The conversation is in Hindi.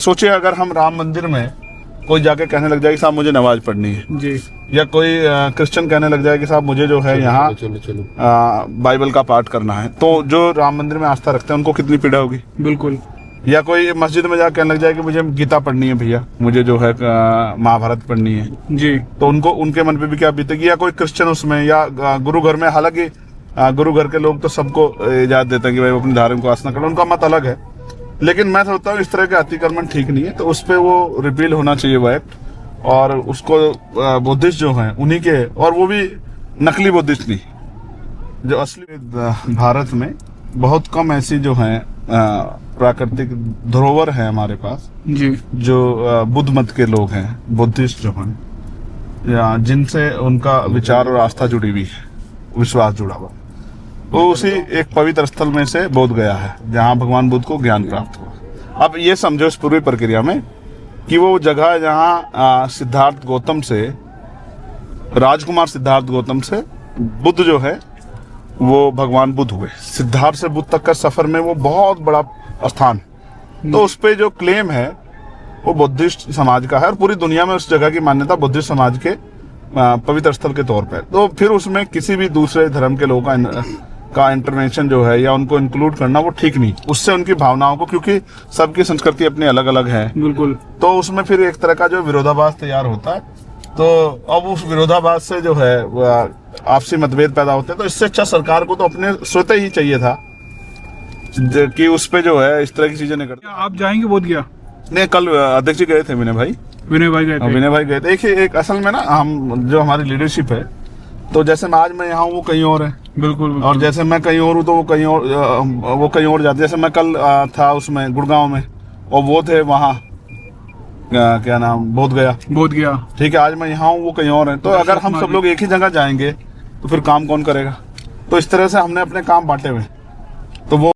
सोचिए अगर हम राम मंदिर में कोई जाके कहने लग जाए कि साहब मुझे नमाज पढ़नी है जी, या कोई क्रिश्चियन कहने लग जाए कि साहब मुझे जो है यहाँ बाइबल का पाठ करना है, तो जो राम मंदिर में आस्था रखते हैं उनको कितनी पीड़ा होगी। बिल्कुल। या कोई मस्जिद में जाके कहने लग जाए कि मुझे गीता पढ़नी है भैया, मुझे जो है महाभारत पढ़नी है, जी, तो उनको उनके मन पे भी क्या बीतेगी। या कोई क्रिश्चियन उसमें या गुरु घर में, हालांकि गुरु घर के लोग तो सबको इजाजत देते हैं कि भाई अपनी धार्मिक उपासना करो, उनका मत अलग है, लेकिन मैं सोचता हूँ इस तरह के अतिक्रमण ठीक नहीं है, तो उस पर वो रिपील होना चाहिए वो एक्ट, और उसको बुद्धिस्ट जो हैं उन्हीं के, और वो भी नकली बुद्धिस्ट नहीं, जो असली भारत में बहुत कम ऐसी जो हैं प्राकृतिक धरोहर है हमारे पास, जी, जो बुद्ध मत के लोग हैं, बुद्धिस्ट जो हैं, या जिनसे उनका विचार और आस्था जुड़ी हुई है, विश्वास जुड़ा हुआ, वो उसी एक पवित्र स्थल में से बोध गया है जहां भगवान बुद्ध को ज्ञान प्राप्त हुआ। अब ये समझो इस पूरी प्रक्रिया में कि वो जगह है जहां सिद्धार्थ गौतम से, राजकुमार सिद्धार्थ गौतम से बुद्ध जो है वो भगवान बुद्ध हुए। सिद्धार्थ से बुद्ध तक का सफर में वो बहुत बड़ा स्थान, तो उस पे जो क्लेम है वो बुद्धिस्ट समाज का है, और पूरी दुनिया में उस जगह की मान्यता बुद्धिस्ट समाज के पवित्र स्थल के तौर पर। तो फिर उसमें किसी भी दूसरे धर्म के लोगों का इंटरवेंशन जो है या उनको इंक्लूड करना वो ठीक नहीं, उससे उनकी भावनाओं को, क्योंकि सबकी संस्कृति अपनी अलग अलग है, बिल्कुल, तो उसमें फिर एक तरह का जो विरोधाभास तैयार होता है। तो अब उस विरोधाभास से जो है आपसी मतभेद पैदा होते हैं, तो इससे अच्छा सरकार को तो अपने स्वतः ही चाहिए था कि उस पे जो है इस तरह की चीजें नहीं करते। आप जाएंगे बोध गया? नहीं, कल अध्यक्ष जी गए थे, विनय भाई गए थे। एक असल में ना हम जो हमारी लीडरशिप है, तो जैसे मैं आज मैं यहाँ हूँ वो कहीं और है, बिल्कुल, और जैसे मैं कहीं और हूँ तो वो कहीं और जाते। जैसे मैं कल था उसमें गुड़गांव में, और वो थे वहाँ क्या नाम, बोध गया, ठीक है। आज मैं यहाँ हूँ वो कहीं और है, तो अगर हम सब लोग एक ही जगह जाएंगे तो फिर काम कौन करेगा। तो इस तरह से हमने अपने काम बांटे हुए, तो वो